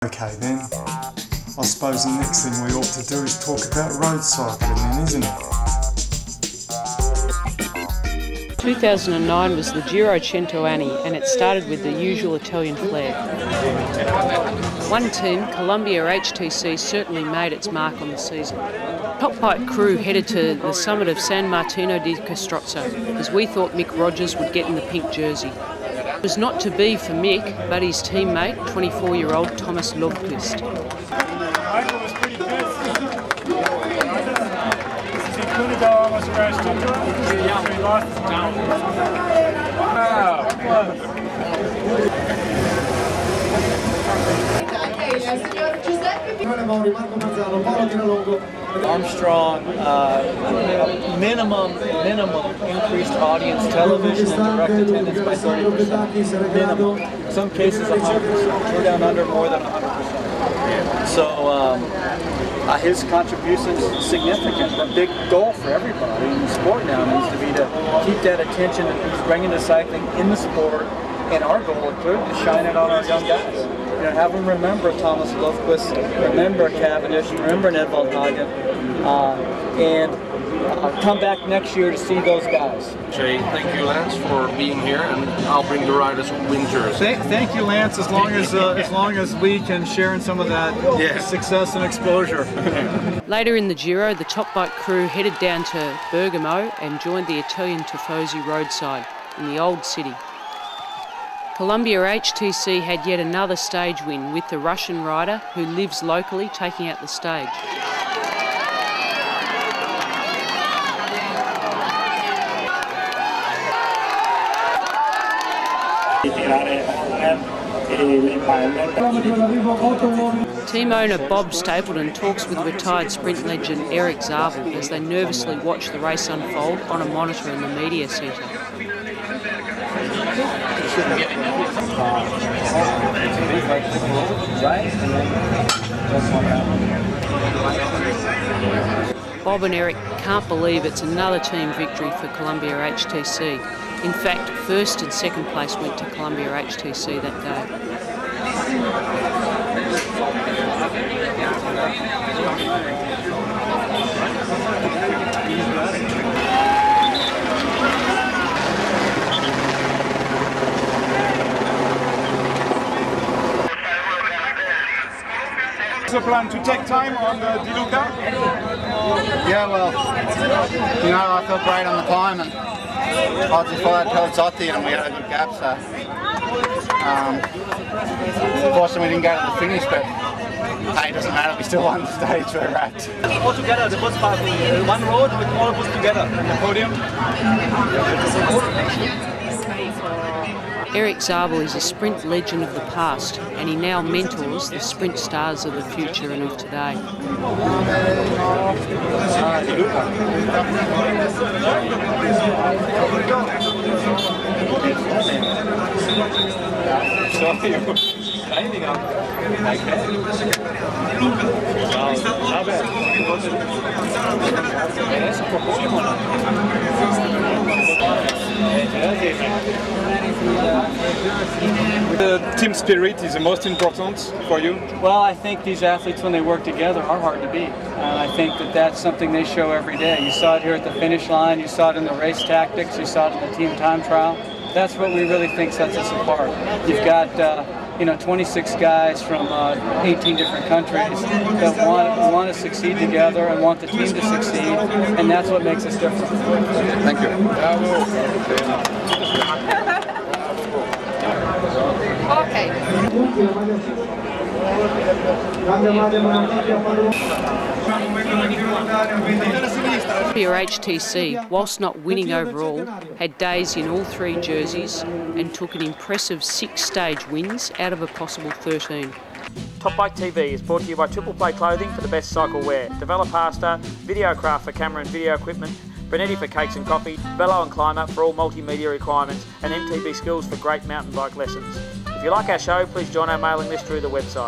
Okay then, I suppose the next thing we ought to do is talk about road cycling then, isn't it? 2009 was the Giro and it started with the usual Italian flair. One team, Columbia HTC, certainly made its mark on the season. Top bike crew headed to the summit of San Martino di Castrozzo, as we thought Mick Rogers would get in the pink jersey. It was not to be for Mick, but his teammate, 24-year-old Thomas Lundqvist. Michael was pretty good. He could have gone almost crashed into it. He lost his mind. Armstrong, minimum increased audience television and direct attendance by 30%. Minimum. In some cases 100%. We're down under more than 100%. So his contribution is significant. A big goal for everybody in the sport now needs to be to keep that attention that he's bringing to cycling in the sport. And our goal is clearly to shine it on our young guys. You know, have them remember Thomas Lundqvist, remember Cavendish, remember Ned Hagen, and come back next year to see those guys. Jay, thank you, Lance, for being here, and I'll bring the riders win jerseys. Thank you, Lance. As long as we can share in some of that success and exposure. Later in the Giro, the top bike crew headed down to Bergamo and joined the Italian Tifosi roadside in the old city. Columbia HTC had yet another stage win, with the Russian rider who lives locally taking out the stage. Team owner Bob Stapleton talks with retired sprint legend Eric Zabel as they nervously watch the race unfold on a monitor in the media centre. Bob and Eric can't believe it's another team victory for Columbia HTC. In fact, first and second place went to Columbia HTC that day. The plan to take time on the Di Luca? Yeah, well, you know, I felt great on the climb, and I just followed Pelizzotti and we had a good gap, so unfortunately we didn't go to the finish, but hey, it doesn't matter, we still won the stage, we're wrapped. All together, the first part, one road with all of us together on the podium. Eric Zabel is a sprint legend of the past, and he now mentors the sprint stars of the future and of today. The team spirit is the most important for you? Well, I think these athletes, when they work together, are hard to beat. And I think that that's something they show every day. You saw it here at the finish line, you saw it in the race tactics, you saw it in the team time trial. That's what we really think sets us apart. You've got 26 guys from 18 different countries that want to succeed together and want the team to succeed, and that's what makes us different. Thank you. Okay. Columbia HTC, whilst not winning overall, had days in all three jerseys and took an impressive 6 stage wins out of a possible 13. Top Bike TV is brought to you by Triple Play Clothing for the best cycle wear, Develop Pasta, Videocraft for camera and video equipment, Benetti for cakes and coffee, Bello and Climate for all multimedia requirements, and MTB Skills for great mountain bike lessons. If you like our show, please join our mailing list through the website.